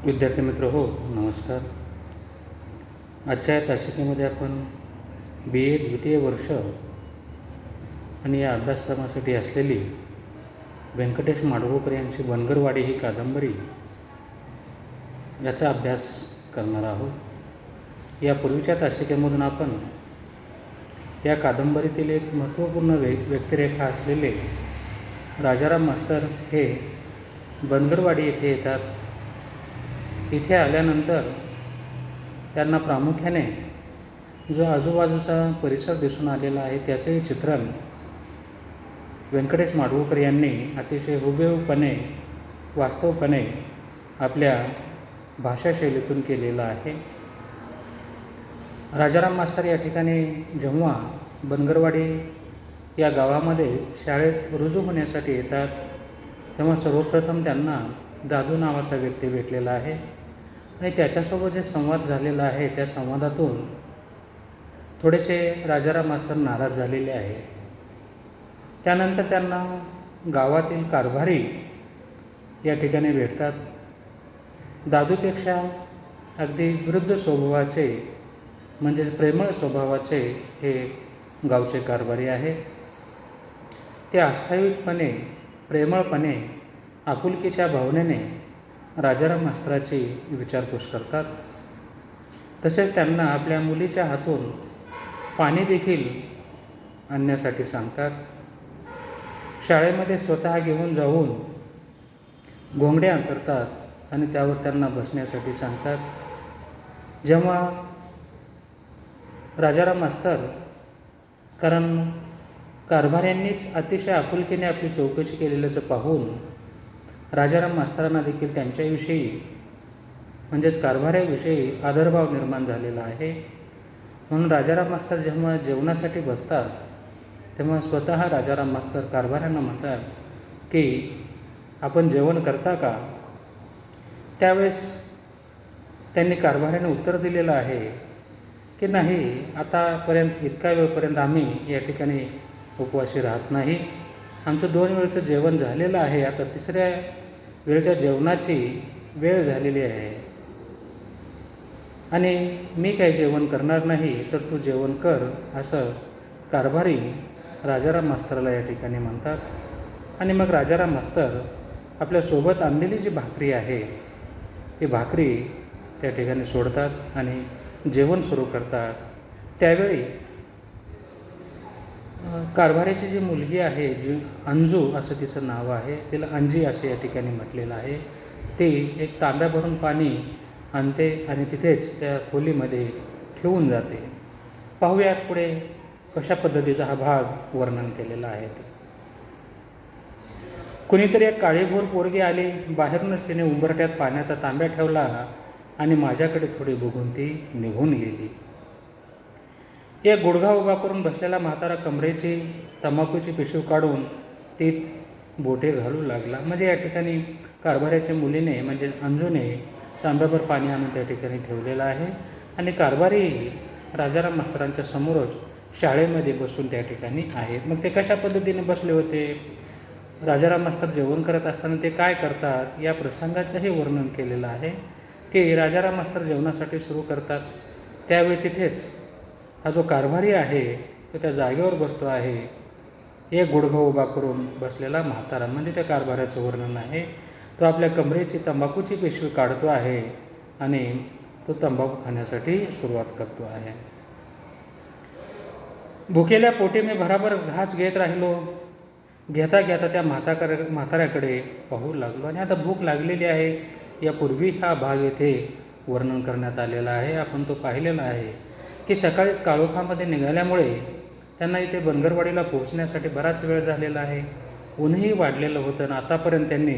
विद्यार्थी मित्र हो, नमस्कार. आजच्या या तासिकेमध्ये आपण BA द्वितीय वर्ष आणि या अभ्यासक्रमासाठी असलेली व्यंकटेश माडगूळकर यांची बनगरवाडी ही कादंबरी याचा अभ्यास करणार आहोत. यापूर्वीच्या तासिकेमधून आपण या कादंबरीतील एक महत्त्वपूर्ण व्यक्तिरेखा असलेले राजाराम मास्तर हे बनगरवाडी येथे येतात. इथे आल्यानंतर त्यांना प्रामुख्याने जो आजूबाजूचा परिसर दिसून आलेला आहे त्याचेही चित्रण व्यंकटेश माडगूळकर यांनी अतिशय हुबेहूबपणे वास्तवपणे आपल्या भाषाशैलीतून केलेलं आहे. राजाराम मास्तर या ठिकाणी जेव्हा बनगरवाडी या गावामध्ये शाळेत रुजू होण्यासाठी येतात तेव्हा सर्वप्रथम त्यांना दादू नावाचा व्यक्ती भेटलेला आहे आणि त्याच्यासोबत जे संवाद झालेला आहे त्या संवादातून थोडेसे राजाराम मास्तर नाराज झालेले आहे. त्यानंतर त्यांना गावातील कारभारी या ठिकाणी भेटतात. दादूपेक्षा अगदी वृद्ध स्वभावाचे म्हणजेच प्रेमळ स्वभावाचे हे गावचे कारभारी आहेत. ते आस्थावितपणे प्रेमळपणे आपुलकीच्या भावनेने राजाराम मास्तराची विचारपूस करतात. तसेच त्यांना आपल्या मुलीच्या हातून पाणी देखील आणण्यासाठी सांगतात. शाळेमध्ये स्वतः घेऊन जाऊन घोंगडे अंतरतात आणि त्यावर त्यांना बसण्यासाठी सांगतात. जेव्हा राजाराम मास्तर कारण कारभाऱ्यांनीच अतिशय आपुलकीने आपली चौकशी केलेल्याचं पाहून राजाराम मास्तरांना देखील त्यांच्याविषयी म्हणजेच कारभाऱ्याविषयी आदरभाव निर्माण झालेला आहे. म्हणून राजाराम मास्तर जेव्हा जेवणासाठी बसतात तेव्हा स्वतः राजाराम मास्तर कारभाऱ्यांना म्हणतात की आपण जेवण करता का. त्यावेळेस त्यांनी कारभाऱ्याने उत्तर दिलेलं आहे की नाही, आतापर्यंत इतका वेळपर्यंत आम्ही या ठिकाणी उपवासी राहत नाही. आमचं 2 वेळचं जेवण झालेलं आहे. आता 3ऱ्या वेळच्या जेवणाची वेळ झालेली आहे आणि मी काही जेवण करणार नाही, तर तू जेवण कर, असं कारभारी राजाराम मास्तराला या ठिकाणी म्हणतात. आणि मग राजाराम मास्तर आपल्यासोबत आणलेली जी भाकरी आहे ती भाकरी त्या ठिकाणी सोडतात आणि जेवण सुरू करतात. त्यावेळी कारभाऱ्याची जी मुलगी आहे, जी अंजू असं तिचं नाव आहे, तिला अंजी असे या ठिकाणी म्हटलेलं आहे, ती एक तांब्या भरून पाणी आणते आणि तिथेच त्या खोलीमध्ये ठेवून जाते. पाहूयात पुढे कशा पद्धतीचा हा भाग वर्णन केलेला आहे ते. कुणीतरी एक काळीभोर पोरगी आली. बाहेरूनच तिने उंबरठ्यात पाण्याचा तांब्या ठेवला आणि माझ्याकडे थोडी बघून ती निघून गेली. एक गुडघा उभा करून बसलेला म्हातारा कमरेची तंबाखूची पिशवी काढून तीत बोटे घालू लागला. म्हणजे या ठिकाणी कारभाऱ्याच्या मुलीने म्हणजे अंजूने तांब्याभर पाणी आणून त्या ठिकाणी ठेवलेलं आहे आणि कारभारी राजाराम मास्तरांच्या समोरच शाळेमध्ये बसून त्या ठिकाणी आहेत. मग ते कशा पद्धतीने बसले होते, राजाराम मास्तर जेवण करत असताना ते काय करतात या प्रसंगाचंही वर्णन केलेलं आहे की राजाराम मास्तर जेवणासाठी सुरू करतात. त्यावेळी तिथेच हा जो कारभारी आहे तो त्या जागेवर बसतो आहे. एक गुडघा उभा करून बसलेला म्हातारा म्हणजे त्या कारभाऱ्याचं वर्णन आहे. तो आपल्या कमरेची तंबाखूची पिशवी काढतो आहे आणि तो तंबाखू खाण्यासाठी सुरुवात करतो आहे. भुकेल्या पोटी मी भराभर घास घेत राहिलो. घेता घेता त्या म्हाताऱ्याकडे पाहू लागलो आणि आता भूक लागलेली आहे. यापूर्वी हा भाग येथे वर्णन करण्यात आलेला आहे. आपण तो पाहिलेला आहे की सकाळीच काळोखामध्ये निघाल्यामुळे त्यांना इथे बनगरवाडीला पोहोचण्यासाठी बराच वेळ झालेला आहे. ऊनही वाढलेलं होतं आणि आतापर्यंत त्यांनी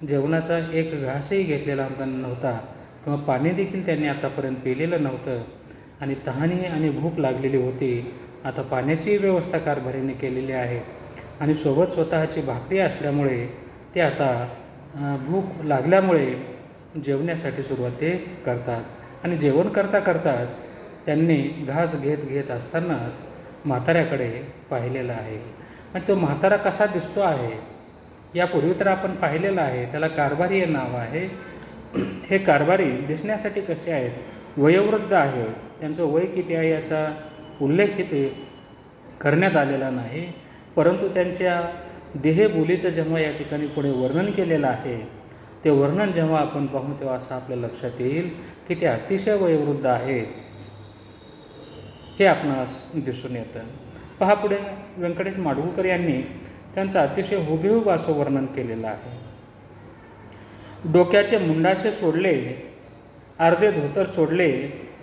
जेवणाचा एक घासही घेतलेला नव्हता किंवा पाणी देखील त्यांनी आतापर्यंत पिलेलं नव्हतं आणि तहानी आणि भूक लागलेली होती. आता पाण्याची व्यवस्था कारभारीने केलेली आहे आणि सोबत स्वतःची भाकरी असल्यामुळे ते आता भूक लागल्यामुळे जेवण्यासाठी सुरुवात ते करतात आणि जेवण करता करताच त्यांनी घास घेत असतानाच म्हाताऱ्याकडे पाहिलेलं आहे. आणि तो म्हातारा कसा दिसतो आहे यापूर्वी तर आपण पाहिलेलं आहे. त्याला कारभारी हे नाव आहे. हे कारभारी दिसण्यासाठी कसे आहेत? वयोवृद्ध आहेत. त्यांचं वय किती आहे याचा उल्लेख इथे करण्यात आलेला नाही, परंतु त्यांच्या देहबोलीचं जेव्हा या ठिकाणी पुढे वर्णन केलेलं आहे, ते वर्णन जेव्हा आपण पाहू तेव्हा असं आपल्या लक्षात येईल की ते अतिशय वयोवृद्ध आहेत, हे आपणास दिसून येतं. पहा पुढे व्यंकटेश माडगूळकर यांनी त्यांचं अतिशय हुबेहूब असं वर्णन केलेलं आहे. डोक्याचे मुंडासे सोडले, अर्धे धोतर सोडले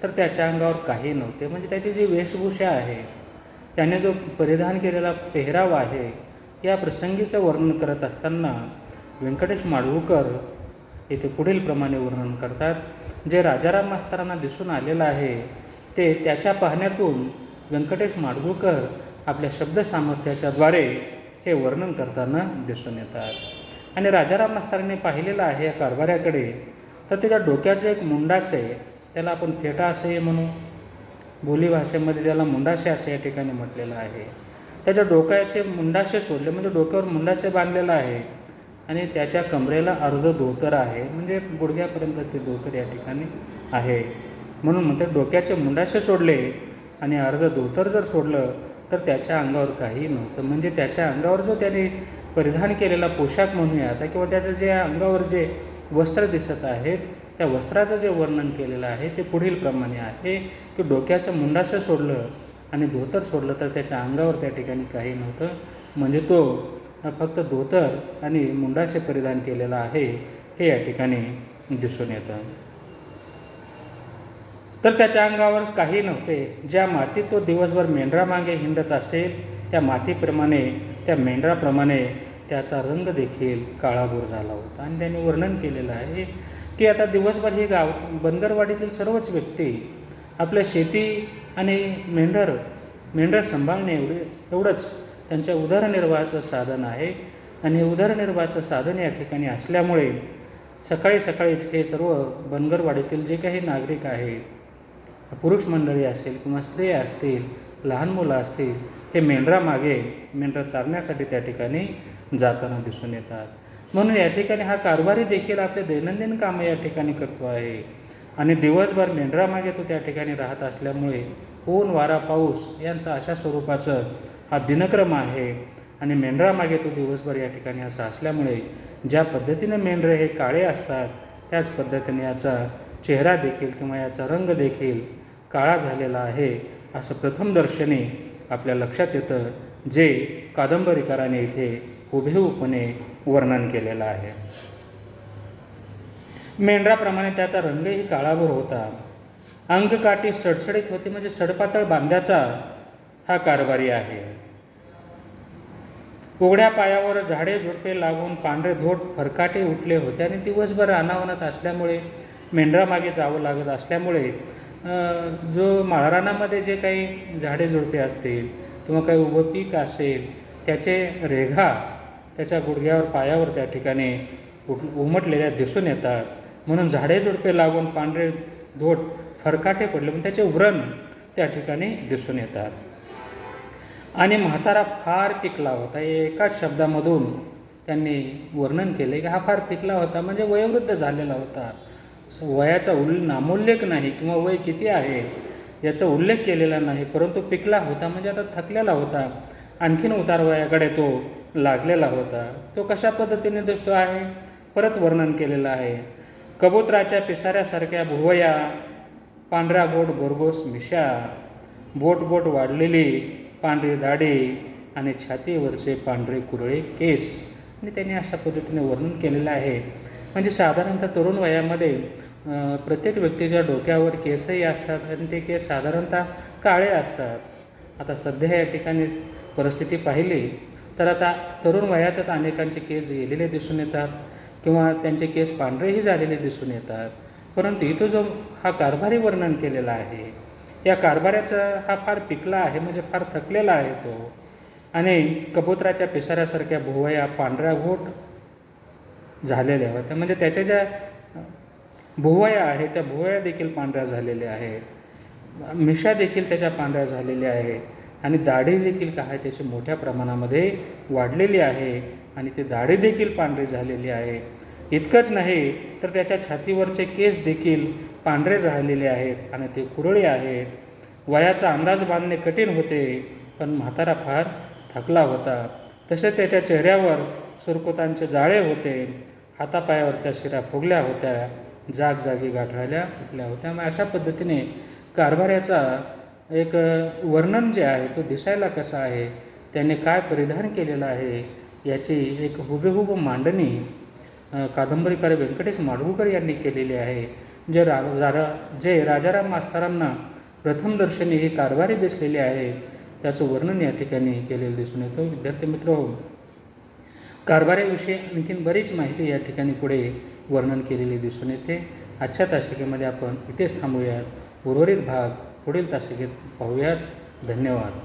तर त्याच्या अंगावर काही नव्हते. म्हणजे त्याची जी वेशभूषा आहे, त्याने जो परिधान केलेला पेहराव आहे, या प्रसंगीचं वर्णन करत असताना व्यंकटेश माडगूळकर येथे पुढील प्रमाणे वर्णन करतात. जे राजाराम मास्तरांना दिसून आलेलं आहे ते त्याच्या पाहण्यातून व्यंकटेश माडगूळकर आपल्या शब्दसामर्थ्याच्याद्वारे हे वर्णन करताना दिसून येतात. आणि राजाराम मास्तरांनी पाहिलेलं आहे या कारभाऱ्याकडे, तर त्याच्या डोक्याचं एक मुंडासे, त्याला आपण फेटा असेही म्हणू, बोलीभाषेमध्ये त्याला मुंडासे असे या ठिकाणी म्हटलेलं आहे. त्याच्या डोक्याचे मुंडासे सोडले, म्हणजे डोक्यावर मुंडासे बांधलेला आहे आणि त्याच्या कमरेला अर्ध धोतर आहे, म्हणजे गुडघ्यापर्यंत ते धोतर या ठिकाणी आहे. म्हणून म्हणते डोक्याचे मुंडासे सोडले आणि अर्ध धोतर जर सोडलं तर त्याच्या अंगावर काही नव्हतं. म्हणजे त्याच्या अंगावर जो त्याने परिधान केलेला पोशाख म्हणूया आता, किंवा त्याचं जे अंगावर जे वस्त्र दिसत आहेत, त्या वस्त्राचं जे वर्णन केलेलं आहे ते पुढील प्रमाणे आहे की डोक्याचं मुंडासं सोडलं आणि धोतर सोडलं तर त्याच्या अंगावर त्या ठिकाणी काही नव्हतं. म्हणजे तो फक्त धोतर आणि मुंडासे परिधान केलेला आहे हे या ठिकाणी दिसून येतं. तर त्याच्या अंगावर काही नव्हते. ज्या मातीत तो दिवसभर मेंढरामागे हिंडत असेल त्या मातीप्रमाणे, त्या मेंढराप्रमाणे त्याचा रंग देखील काळाभोर झाला होता. आणि त्यांनी वर्णन केलेलं आहे की आता दिवसभर हे गाव बनगरवाडीतील सर्वच व्यक्ती आपल्या शेती आणि मेंढर सांभाळणे एवढंच त्यांच्या उदरनिर्वाहाचं साधन आहे. आणि हे उदरनिर्वाहाचं साधन या ठिकाणी असल्यामुळे सकाळी सकाळीच हे सर्व बनगरवाडीतील जे काही नागरिक आहेत, पुरुष मंडळी असेल किंवा स्त्रिया असतील, लहान मुलं असतील, हे मेंढरं चारण्यासाठी त्या ठिकाणी जाताना दिसून येतात. म्हणून या ठिकाणी हा कारभारी देखील आपले दैनंदिन कामं या ठिकाणी करतो आहे आणि दिवसभर मेंढरामागे तो त्या ठिकाणी राहत असल्यामुळे ऊन वारा पाऊस यांचा अशा स्वरूपाचं हा दिनक्रम आहे. आणि मेंढरामागे तो दिवसभर या ठिकाणी असं असल्यामुळे ज्या पद्धतीने मेंढरे हे काळे असतात त्याच पद्धतीने याचा चेहरा देखील किंवा याचा रंग देखील काळा झालेला आहे असं प्रथमदर्शनी आपल्या लक्षात येतं, जे कादंबरीकाराने इथे हुबेहूबपणे वर्णन केलेलं आहे. मेंढराप्रमाणे त्याचा रंगही काळाभोर होता. अंगकाठी सडसडीत होती, म्हणजे सडपातळ बांध्याचा हा कारभारी आहे. उघड्या पायावर झाडे झुडपे लागून पांढरे धोट फरकाटे उठले होते आणि दिवसभर रानावनात असल्यामुळे, मेंढरामागे जावं लागत असल्यामुळे जो माळरानामध्ये जे काही झाडे झुडपे असतील किंवा काही उभं पीक असेल त्याचे रेघा त्याच्या गुडघ्यावर पायावर त्या ठिकाणी उमटलेल्या दिसून येतात. म्हणून झाडे झुडपे लागून पांढरे धोट फरकाटे पडले म्हणून त्याचे व्रण त्या ठिकाणी दिसून येतात. आणि म्हातारा फार पिकला होता. एकाच शब्दामधून त्यांनी वर्णन केले की हा फार पिकला होता, म्हणजे वयोवृद्ध झालेला होता. वयाचा नामोल्लेख नाही किंवा वय किती आहे याचा उल्लेख केलेला नाही, परंतु पिकला होता म्हणजे आता थकलेला होता, आणखीन उतार वयाकडे तो लागलेला होता. तो कशा पद्धतीने दिसतो आहे परत वर्णन केलेलं आहे. कबुतराच्या पिसाऱ्यासारख्या भुवया, पांढरा गोट भरघोस मिशा, बोट वाढलेली पांढरी दाढी आणि छातीवरचे पांढरे कुरळे केस. आणि त्यांनी अशा पद्धतीने वर्णन केलेलं आहे. म्हणजे साधारणतः तरुण वयामध्ये प्रत्येक व्यक्तीच्या डोक्यावर केसही असतात आणि ते केस साधारणतः काळे असतात. आता सध्या या ठिकाणी परिस्थिती पाहिली तर आता तरुण वयातच अनेकांचे केस गेलेले दिसून येतात किंवा त्यांचे केस पांढरेही झालेले दिसून येतात. परंतु इथं जो हा कारभारी वर्णन केलेला आहे, या कारभाऱ्याचा हा फार पिकला आहे, म्हणजे फार थकलेला आहे तो. आणि कबुतराच्या पिसाऱ्यासारख्या भुवया पांढऱ्या घोट झालेल्या होत्या, म्हणजे त्याच्या ज्या भुवया आहेत त्या भुवया देखील पांढऱ्या झालेल्या आहेत, मिशा देखील त्याच्या पांढऱ्या झालेल्या आहे आणि दाढी देखील काय त्याची मोठ्या प्रमाणामध्ये वाढलेली आहे आणि ती दाढी देखील पांढरी झालेली आहे. इतकंच नाही तर त्याच्या छातीवरचे केस देखील पांढरे झालेले आहेत आणि ते कुरळे आहेत. वयाचा अंदाज बांधणे कठीण होते, पण म्हातारा फार थकला होता. तसे त्याच्या चेहऱ्यावर सुरकुतांचे जाळे होते. हातापायावरच्या शिरा फुगल्या होत्या, जागजागी गाठल्या फुटल्या होत्या. मग अशा पद्धतीने कारभाऱ्याचा एक वर्णन जे आहे तो दिसायला कसा आहे, त्याने काय परिधान केलेलं आहे याची एक हुबेहूब मांडणी कादंबरीकार व्यंकटेश माडगूळकर यांनी केलेली आहे. जे राजाराम मास्तरांना प्रथमदर्शनी हे कारभारी दिसलेले आहे त्याचं वर्णन या ठिकाणी केलेलं दिसून येतं. विद्यार्थी मित्र, कारभाऱ्याविषयी आणखीन बरीच माहिती या ठिकाणी पुढे वर्णन केलेली दिसून येते. आजच्या तासिकेमध्ये आपण इथेच थांबूयात. उर्वरित भाग पुढील तासिकेत पाहूयात. धन्यवाद.